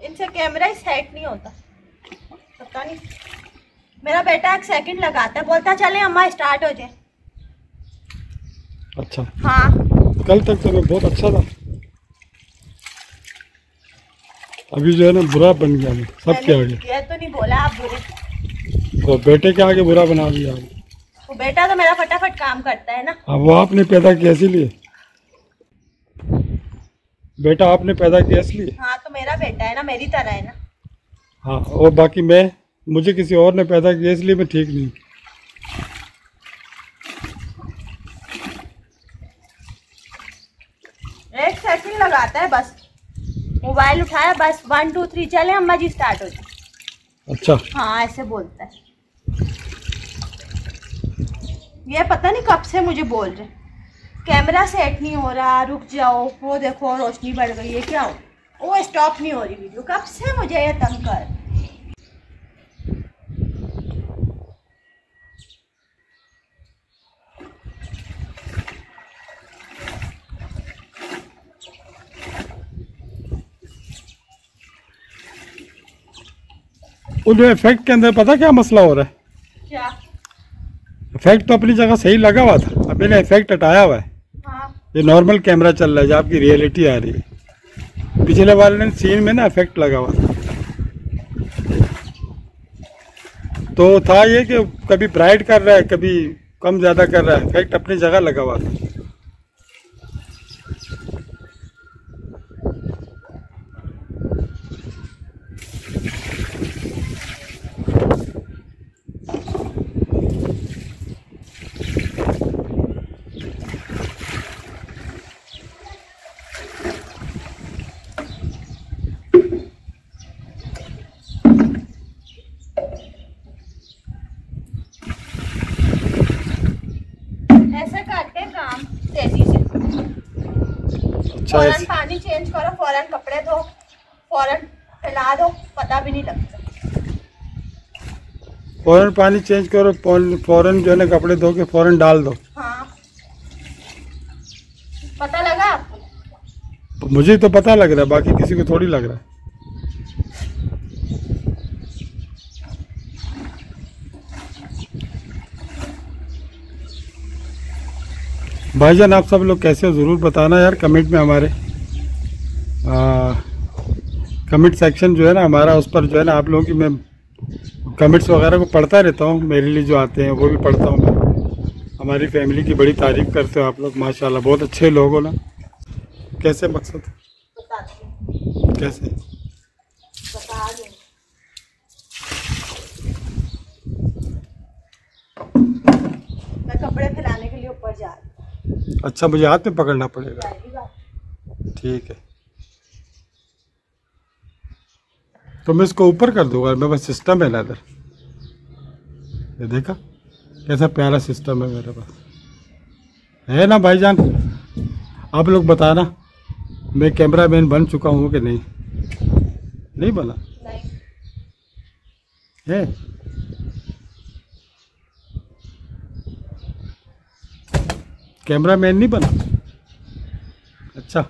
इनसे कैमरा ही सेट नहीं होता, पता नहीं। मेरा बेटा 1 सेकंड लगाता है, बोलता चले अम्मा स्टार्ट हो जाए। अच्छा हाँ, कल तक तो मैं बहुत अच्छा था, अभी जो है ना बुरा बन गया मैं सबके आगे। ये तो नहीं बोला आप बुरे, तो बेटे के आगे बुरा बना दिया। वो बेटा तो मेरा फटाफट काम करता है ना। अब वो आपने पैदा किया इसीलिए, बेटा आपने पैदा किया इसलिए। हाँ तो मेरा बेटा है ना, मेरी तरह है ना। हाँ, और बाकी मुझे किसी और ने पैदा किया इसलिए मैं ठीक नहीं। एक सेकंड लगाता है बस, मोबाइल उठाया बस 1 2 3 चले अम्मा जी स्टार्ट हो जाए। अच्छा हाँ ऐसे बोलता है। ये पता नहीं कब से मुझे बोल रहे कैमरा सेट नहीं हो रहा, रुक जाओ, वो देखो रोशनी बढ़ गई है, क्या हो, वो स्टॉप नहीं हो रही वीडियो, कब से मुझे ये तंग कर। उन इफेक्ट के अंदर पता क्या मसला हो रहा है? क्या? इफेक्ट तो अपनी जगह सही लगा हुआ था, अब मैंने इफेक्ट हटाया हुआ है। हाँ। ये नॉर्मल कैमरा चल रहा है, जब आपकी रियलिटी आ रही है। पिछले वाले सीन में ना इफेक्ट लगा हुआ था, तो था ये कि कभी ब्राइट कर रहा है, कभी कम ज़्यादा कर रहा है, इफेक्ट अपनी जगह लगा हुआ था। ऐसे करके काम तेजी से, फौरन पानी चेंज करो, फौरन कपड़े धो, फौरन फैला दो, पता भी नहीं लगता। फौरन पानी चेंज करो, फौरन जो है ना कपड़े धो के फौरन डाल दो। हाँ पता लगा आपको? मुझे तो पता लग रहा है, बाकी किसी को थोड़ी लग रहा है। भाईजान आप सब लोग कैसे हो ज़रूर बताना यार कमेंट में। हमारे कमेंट सेक्शन जो है ना हमारा, उस पर जो है ना आप लोगों की मैं कमेंट्स वगैरह को पढ़ता रहता हूँ, मेरे लिए जो आते हैं वो भी पढ़ता हूँ मैं। हमारी फैमिली की बड़ी तारीफ़ करते हो आप लोग, माशाल्लाह बहुत अच्छे लोग हो ना। कैसे मकसद? कैसे? मैं कपड़े फैलाने के लिए ऊपर जा रही हूँ। अच्छा मुझे हाथ में पकड़ना पड़ेगा, ठीक है। तो मैं इसको ऊपर कर दूंगा, मेरे पास सिस्टम है ना इधर, ये देखा कैसा प्यारा सिस्टम है मेरे पास, है ना भाईजान? आप लोग बताना मैं कैमरामैन बन चुका हूँ कि नहीं? नहीं बना? नहीं। है कैमरामैन नहीं बना? अच्छा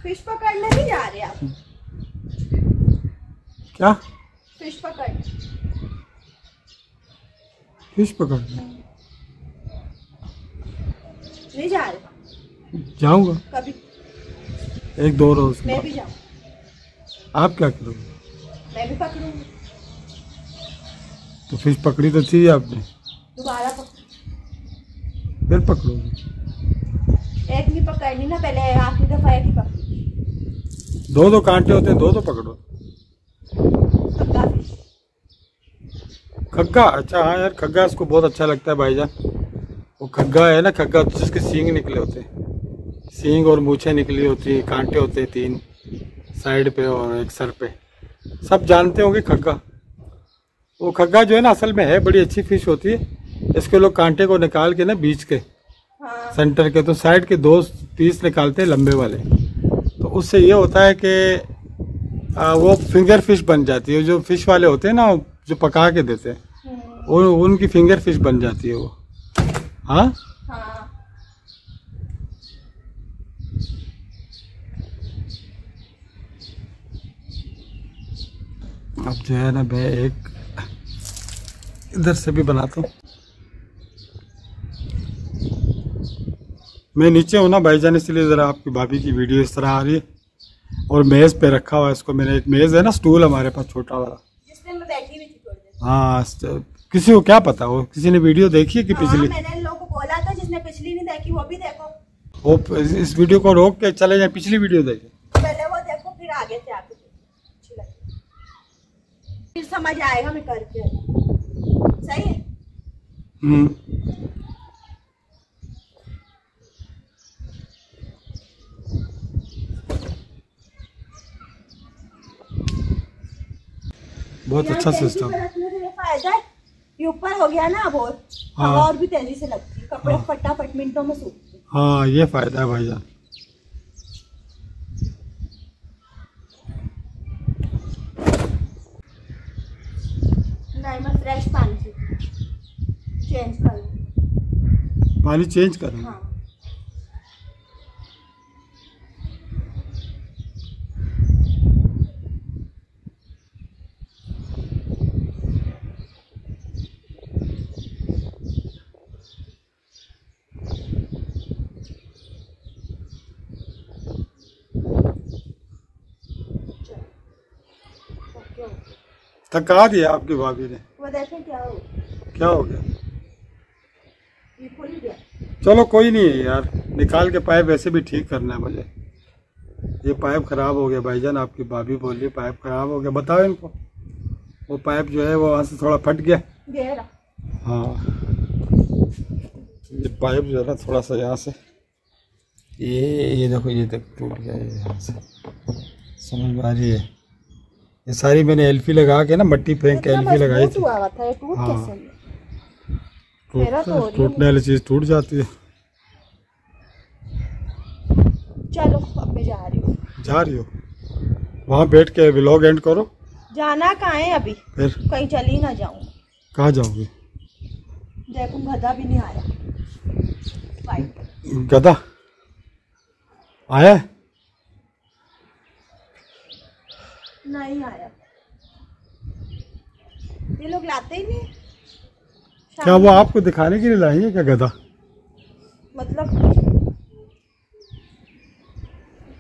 फिश पकड़ने नहीं जा रहे आप? क्या? फिश पकड़ने? फिश पकड़ना नहीं जा रहे? जाऊंगा कभी 1-2 रोज। मैं भी जाऊँ? आप क्या करोगे? मैं भी पकड़ूंगी। तो फिश पकड़ी तो थी आपने, दोबारा पकड़, फिर पकड़ोगे? एक नहीं पकड़नी ना, पहले आखिरी दफा एक ही पकड़ी। 2 कांटे होते हैं, 2 पकड़ो। खग्गा फिश। खग्गा? अच्छा हाँ यार, खग्गा इसको बहुत अच्छा लगता है भाईजान। वो खग्गा है ना, खग्गा जिसके सींग निकले होते हैं, सींग और मूछें निकली होती है, कांटे होते हैं 3 साइड पे और एक सर पे, सब जानते होंगे खग्गा। वो खग्गा जो है ना असल में है बड़ी अच्छी फिश होती है। इसके लोग कांटे को निकाल के ना बीच के, हाँ। सेंटर के, तो साइड के 2 पीस निकालते हैं लंबे वाले। तो उससे ये होता है कि वो फिंगर फिश बन जाती है। जो फिश वाले होते हैं ना, जो पका के देते हैं, उनकी फिंगर फिश बन जाती है वो। हाँ हाँ। अब जो है ना, मैं एक इधर से भी बनाता हूँ। मैं नीचे हूँ ना भाईजान, इसलिए ज़रा आपकी भाभी की वीडियो इस तरह आ रही है। और मेज़ पे रखा हुआ है इसको मैंने। एक मेज़ है ना, स्टूल हमारे पास छोटा वाला, जिसमें मैं बैठी हुई थी थोड़ी देर। हाँ, किसी को क्या पता, वो किसी ने वीडियो देखी है कि पिछली। मैंने इन लोगों को बोला था, जिसने पिछली नहीं देखी वो भी देखो। वो इस वीडियो को रोक के चले जाए, पिछली वीडियो देखे, पहले वो देखो, फिर आगे से आके अच्छी लगेगी, फिर समझ आएगा मैं करके। सही है। बहुत अच्छा सिस्टम। ये फायदा है, ये ऊपर हो गया ना, बहुत हाँ। हवा और भी तेजी से लगती है, कपड़े फटाफट मिनटों में सूखते हैं। हाँ, ये फायदा है भाईजान। नहीं, मैं फ्रेश पानी से चेंज कर। पानी चेंज करें? हाँ। थका दिया आपकी भाभी ने। वो देखें क्या हो गया? ये खुल गया। चलो कोई नहीं है यार, निकाल के पाइप वैसे भी ठीक करना है मुझे। ये पाइप खराब हो गया भाईजान, आपकी भाभी बोली पाइप खराब हो गया। बताओ इनको, वो पाइप जो है वो वहाँ से थोड़ा फट गया। हाँ, ये पाइप जो है ना थोड़ा सा यहाँ से, ये देखो, ये तक टूट गया, ये यहाँ से। समझ में आ रही है? ये सारी मैंने एल्फी लगा के ना, मट्टी फेंक के एल्फी लगाई थी। हाँ, टूटने वाली चीज टूट जाती है। चलो अब मैं जा रही हूँ। वहाँ बैठ के व्लॉग एंड करो। जाना कहाँ है अभी? फिर कहीं चली ना जाऊँ। कहाँ जाओगी? देखो गधा भी नहीं आया। गधा आया? नहीं आया, ये लोग लाते ही नहीं। क्या वो आपको दिखाने के लिए लाई है क्या गधा? मतलब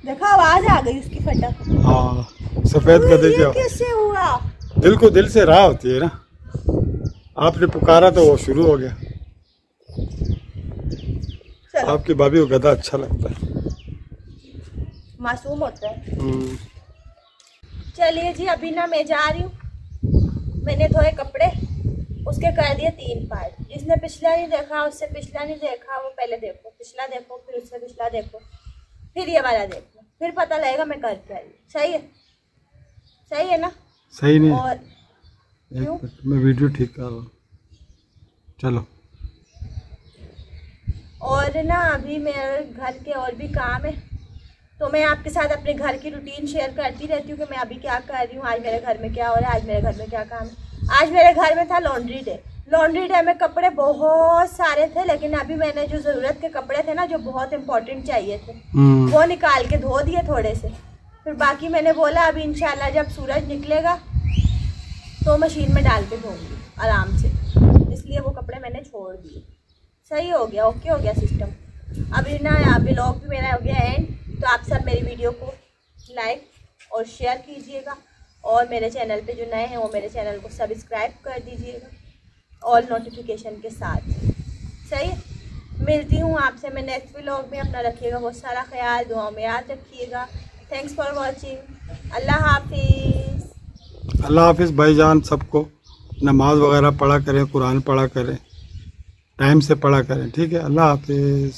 देखा, आवाज आ गई उसकी फटक। हाँ, सफेद गधे की कैसे हुआ? दिल को दिल से राह होती है ना, आपने पुकारा तो वो शुरू हो गया। आपकी भाभी को गधा अच्छा लगता है, मासूम होता है। चलिए जी, अभी ना मैं जा रही हूँ। मैंने धोए कपड़े, उसके कर दिए 3 पार्ट। जिसने पिछला नहीं देखा, उससे पिछला नहीं देखा, वो पहले देखो, पिछला देखो, फिर उससे पिछला देखो, फिर ये वाला देखो, फिर पता लगेगा मैं कर क्या रही। सही है? सही है ना? सही नहीं? और एक मिनट, मैं वीडियो ठीक कर रहा हूँ। चलो। और ना अभी मेरे घर के और भी काम है, तो मैं आपके साथ अपने घर की रूटीन शेयर करती रहती हूँ कि मैं अभी क्या कर रही हूँ, आज मेरे घर में क्या हो रहा है, आज मेरे घर में क्या काम है। आज मेरे घर में था लॉन्ड्री डे। लॉन्ड्री डे में कपड़े बहुत सारे थे, लेकिन अभी मैंने जो ज़रूरत के कपड़े थे ना, जो बहुत इंपॉर्टेंट चाहिए थे, वो निकाल के धो दिए थोड़े से। फिर बाकी मैंने बोला अभी इंशाल्लाह जब सूरज निकलेगा तो मशीन में डाल के धोऊंगी आराम से, इसलिए वो कपड़े मैंने छोड़ दिए। सही हो गया, ओके हो गया सिस्टम। अभी ना व्लॉग भी मेरा हो गया एंड, तो आप सब मेरी वीडियो को लाइक और शेयर कीजिएगा, और मेरे चैनल पे जो नए हैं वो मेरे चैनल को सब्सक्राइब कर दीजिएगा ऑल नोटिफिकेशन के साथ। सही, मिलती हूँ आपसे मैं नेक्स्ट व्लॉग में। अपना रखिएगा बहुत सारा ख्याल, दुआ में याद रखिएगा। Thanks for watching. अल्लाह हाफिज़। अल्लाह हाफिज़ भाईजान। सबको नमाज वगैरह पढ़ा करें, कुरान पढ़ा करें, टाइम से पढ़ा करें, ठीक है? अल्लाह हाफिज़।